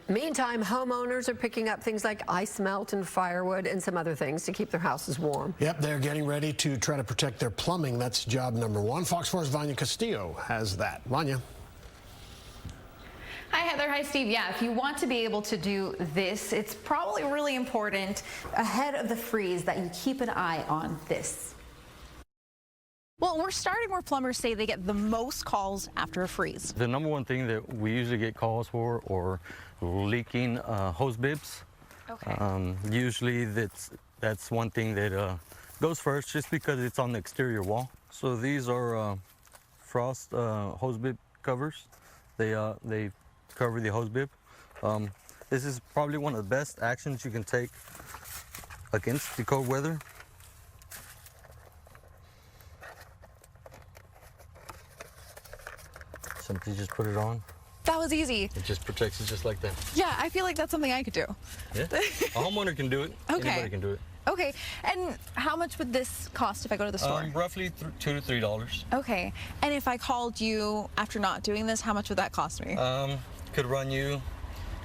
Meantime, homeowners are picking up things like ice melt and firewood and some other things to keep their houses warm. Yep, they're getting ready to try to protect their plumbing. That's job number one. Fox 4's Vania Castillo has that. Vania. Hi, Heather. Hi, Steve. Yeah, if you want to be able to do this, it's probably really important ahead of the freeze that you keep an eye on this. Well, we're starting where plumbers say they get the most calls after a freeze. The number one thing that we usually get calls for are leaking hose bibs. Okay. Usually that's one thing that goes first just because it's on the exterior wall. So these are frost hose bib covers. They cover the hose bib. This is probably one of the best actions you can take against the cold weather. Simply just put it on. That was easy. It just protects it just like that. Yeah, I feel like that's something I could do. Yeah, a homeowner can do it. Okay. Anybody can do it. Okay, and how much would this cost if I go to the store? Roughly $2 to $3. Okay, and if I called you after not doing this, how much would that cost me? Could run you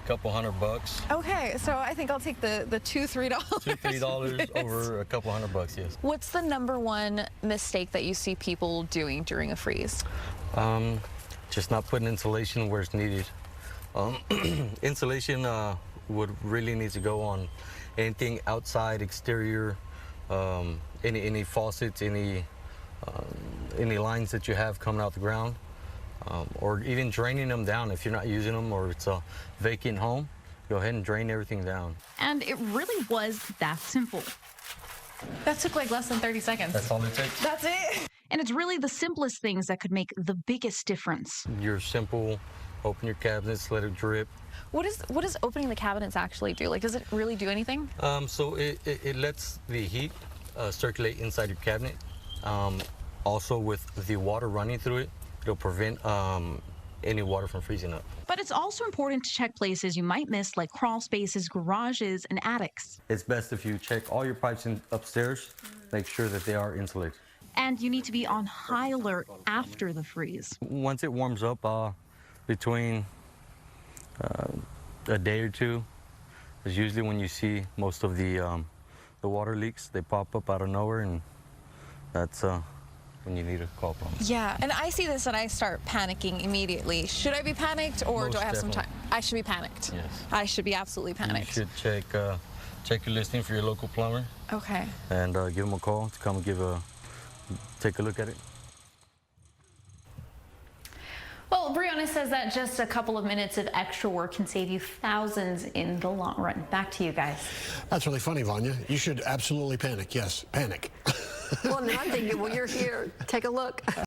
a couple $100. Okay, so I think I'll take the $2-3. $2-3 over a couple $100, yes. What's the number one mistake that you see people doing during a freeze? Just not putting insulation where it's needed. Insulation would really need to go on anything outside, exterior, any faucets, any lines that you have coming out the ground, or even draining them down if you're not using them or it's a vacant home. Go ahead and drain everything down. And it really was that simple. That took like less than 30 seconds. That's all it takes. That's it. And it's really the simplest things that could make the biggest difference. Your simple, open your cabinets, let it drip. What does opening the cabinets actually do? Like, does it really do anything? So it lets the heat circulate inside your cabinet. Also with the water running through it, it'll prevent any water from freezing up. But it's also important to check places you might miss, like crawl spaces, garages, and attics. It's best if you check all your pipes upstairs, make sure that they are insulated. And you need to be on high alert after the freeze. Once it warms up, between a day or two is usually when you see most of the water leaks. They pop up out of nowhere, and that's when you need to call plumbers. Yeah, and I see this and I start panicking immediately. Should I be panicked, or Most do I have some definitely. time? I should be panicked. Yes. I should be absolutely panicked. You should check your listing for your local plumber. Okay. And give them a call to come and take a look at it. Well, Brianna says that just a couple of minutes of extra work can save you thousands in the long run. Back to you guys. That's really funny, Vania. You should absolutely panic. Yes, panic. Well, and I'm thinking, well, you're here. Take a look.